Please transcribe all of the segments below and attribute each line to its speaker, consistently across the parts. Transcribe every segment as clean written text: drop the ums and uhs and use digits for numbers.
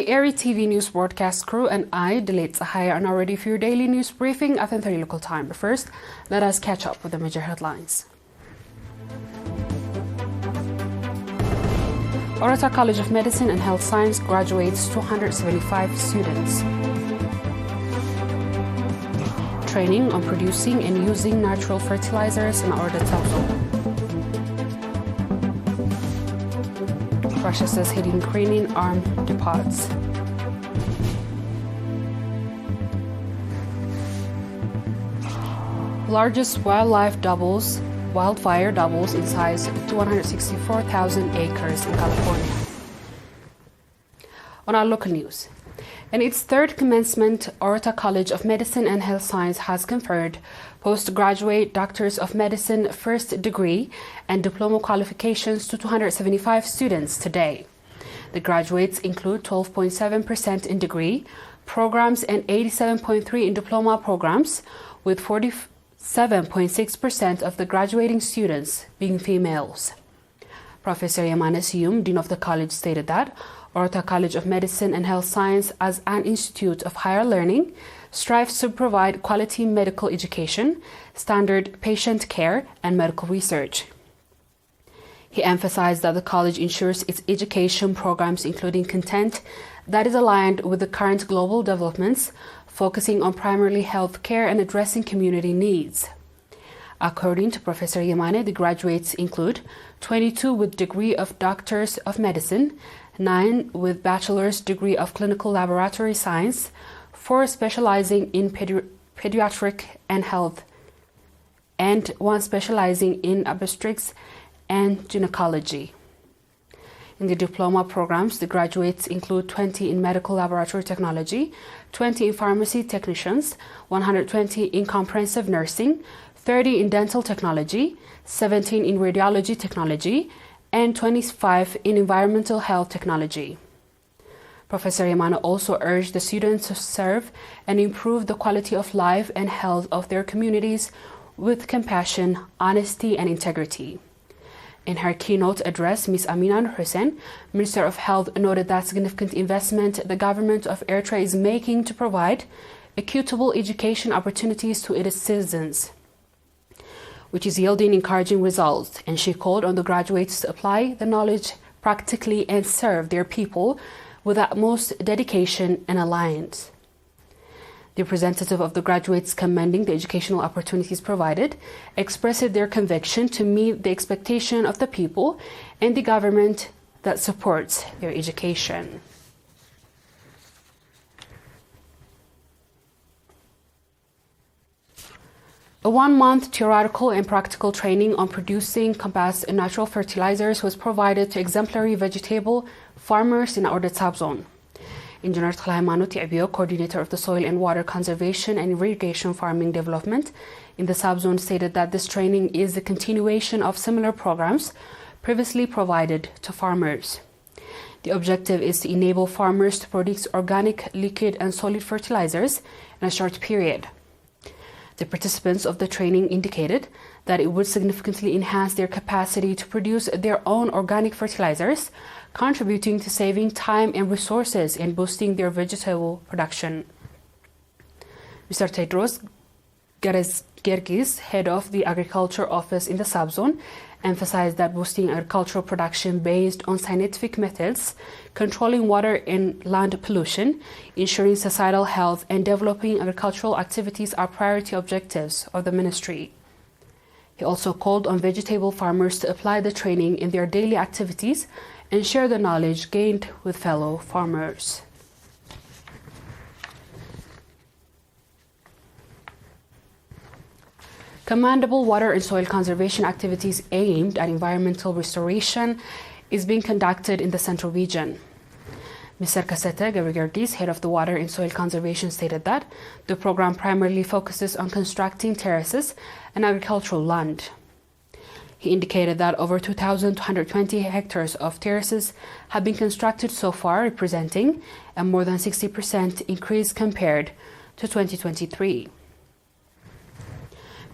Speaker 1: the ERi-TV news broadcast crew and I, Delayed Sahaya, are now ready for your daily news briefing at 10:30 local time. But first, let us catch up with the major headlines. Eritrea College of Medicine and Health Science graduates 275 students. Training on producing and using natural fertilizers in Eritrea. Crashes hitting Ukrainian armed depots. Largest wildfire doubles in size to 164,000 acres in California. On our local news. In its third commencement, Eritrea College of Medicine and Health Science has conferred postgraduate Doctors of Medicine first degree and diploma qualifications to 275 students today. The graduates include 12.7% in degree programs and 87.3% in diploma programs, with 47.6% of the graduating students being females. Professor Yamane Siyum, Dean of the college, stated that Eritrea College of Medicine and Health Science, as an institute of higher learning, strives to provide quality medical education, standard patient care, and medical research. He emphasized that the college ensures its education programs including content that is aligned with the current global developments, focusing on primarily health care and addressing community needs. According to Professor Yamane, the graduates include 22 with degree of Doctors of Medicine, 9 with Bachelor's degree of Clinical Laboratory Science, 4 specializing in pediatric and health, and 1 specializing in obstetrics and gynecology. In the diploma programs, the graduates include 20 in medical laboratory technology, 20 in pharmacy technicians, 120 in comprehensive nursing, 30 in dental technology, 17 in radiology technology, and 25 in environmental health technology. Professor Yamane also urged the students to serve and improve the quality of life and health of their communities with compassion, honesty, and integrity. In her keynote address, Ms. Amina Hussein, Minister of Health, noted that significant investment the government of Eritrea is making to provide equitable education opportunities to its citizens, which is yielding encouraging results, and she called on the graduates to apply the knowledge practically and serve their people with utmost dedication and alliance. The representative of the graduates, commending the educational opportunities provided, expressed their conviction to meet the expectation of the people and the government that supports their education. A 1-month theoretical and practical training on producing compassed natural fertilizers was provided to exemplary vegetable farmers in Eritrea subzone. Engineer Tlahaimano Tiabio, coordinator of the Soil and Water Conservation and Irrigation Farming Development in the subzone, stated that this training is the continuation of similar programs previously provided to farmers. The objective is to enable farmers to produce organic, liquid, and solid fertilizers in a short period. The participants of the training indicated that it would significantly enhance their capacity to produce their own organic fertilizers, contributing to saving time and resources and boosting their vegetable production. Mr. Tedros Gergis, head of the Agriculture Office in the subzone, emphasized that boosting agricultural production based on scientific methods, controlling water and land pollution, ensuring societal health, and developing agricultural activities are priority objectives of the ministry. He also called on vegetable farmers to apply the training in their daily activities and share the knowledge gained with fellow farmers. Commandable water and soil conservation activities aimed at environmental restoration is being conducted in the central region. Mr. Kasete Gabrigergis, head of the Water and Soil Conservation, stated that the program primarily focuses on constructing terraces and agricultural land. He indicated that over 2,220 hectares of terraces have been constructed so far, representing a more than 60% increase compared to 2023.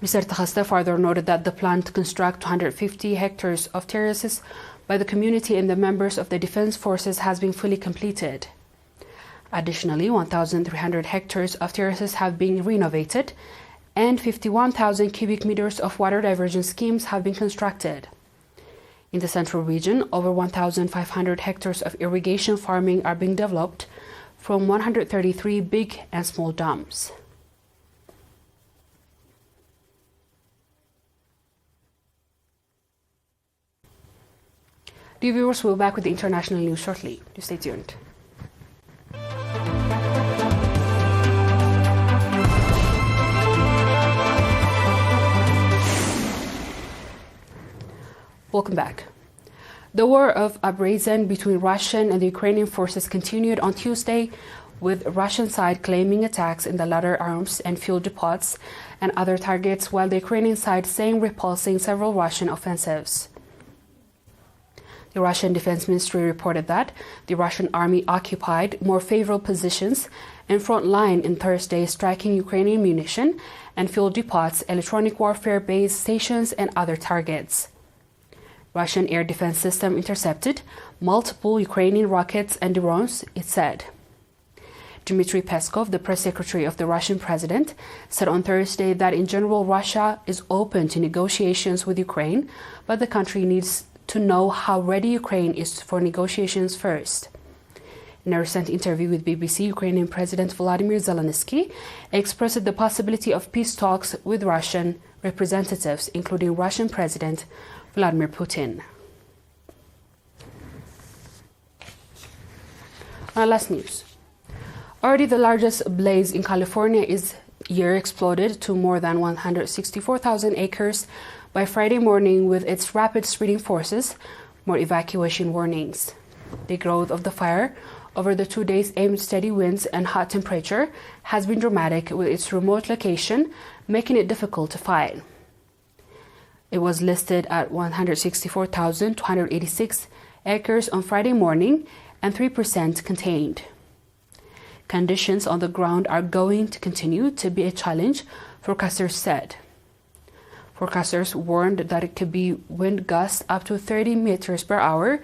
Speaker 1: Mr. Takhaste further noted that the plan to construct 250 hectares of terraces by the community and the members of the defense forces has been fully completed. Additionally, 1,300 hectares of terraces have been renovated and 51,000 cubic meters of water diversion schemes have been constructed. In the central region, over 1,500 hectares of irrigation farming are being developed from 133 big and small dams. Dear viewers, we'll be back with the international news shortly. Do stay tuned. Welcome back. The war of abrasion between Russian and the Ukrainian forces continued on Tuesday, with Russian side claiming attacks in the latter arms and fuel depots and other targets, while the Ukrainian side saying repulsing several Russian offensives. The Russian Defense Ministry reported that the Russian army occupied more favorable positions in front line in Thursday, striking Ukrainian munition and fuel depots, electronic warfare base stations, and other targets. Russian air defense system intercepted multiple Ukrainian rockets and drones, it said. Dmitry Peskov, the press secretary of the Russian president, said on Thursday that in general Russia is open to negotiations with Ukraine, but the country needs to know how ready Ukraine is for negotiations first. In a recent interview with BBC, Ukrainian President Volodymyr Zelensky expressed the possibility of peace talks with Russian representatives, including Russian President Vladimir Putin. Last news. Already the largest blaze in California this year exploded to more than 164,000 acres by Friday morning with its rapid spreading forces, more evacuation warnings. The growth of the fire over the 2 days amid steady winds and hot temperature has been dramatic, with its remote location making it difficult to fight. It was listed at 164,286 acres on Friday morning and 3% contained. Conditions on the ground are going to continue to be a challenge, forecasters said. Forecasters warned that it could be wind gusts up to 30 meters per hour,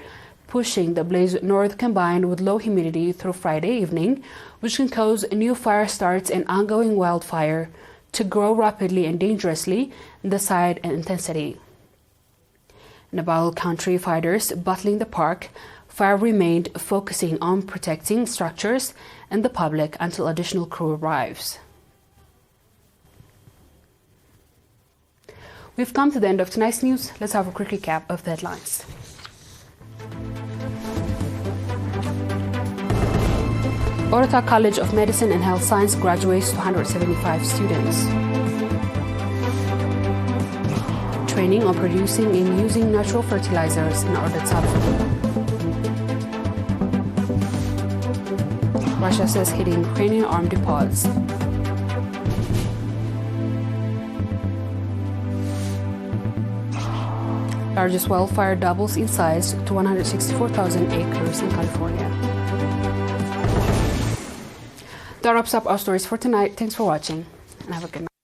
Speaker 1: pushing the blaze north combined with low humidity through Friday evening, which can cause new fire starts and ongoing wildfire to grow rapidly and dangerously in the size and intensity. In Navajo Country fighters battling the park, fire remained, focusing on protecting structures and the public until additional crew arrives. We've come to the end of tonight's news. Let's have a quick recap of the headlines. Eritrea College of Medicine and Health Science graduates 275 students. Training on producing and using natural fertilizers in Eritrea. Russia says hitting Ukrainian armed depots. Largest wildfire doubles in size to 164,000 acres in California. That wraps up our stories for tonight. Thanks for watching and have a good night.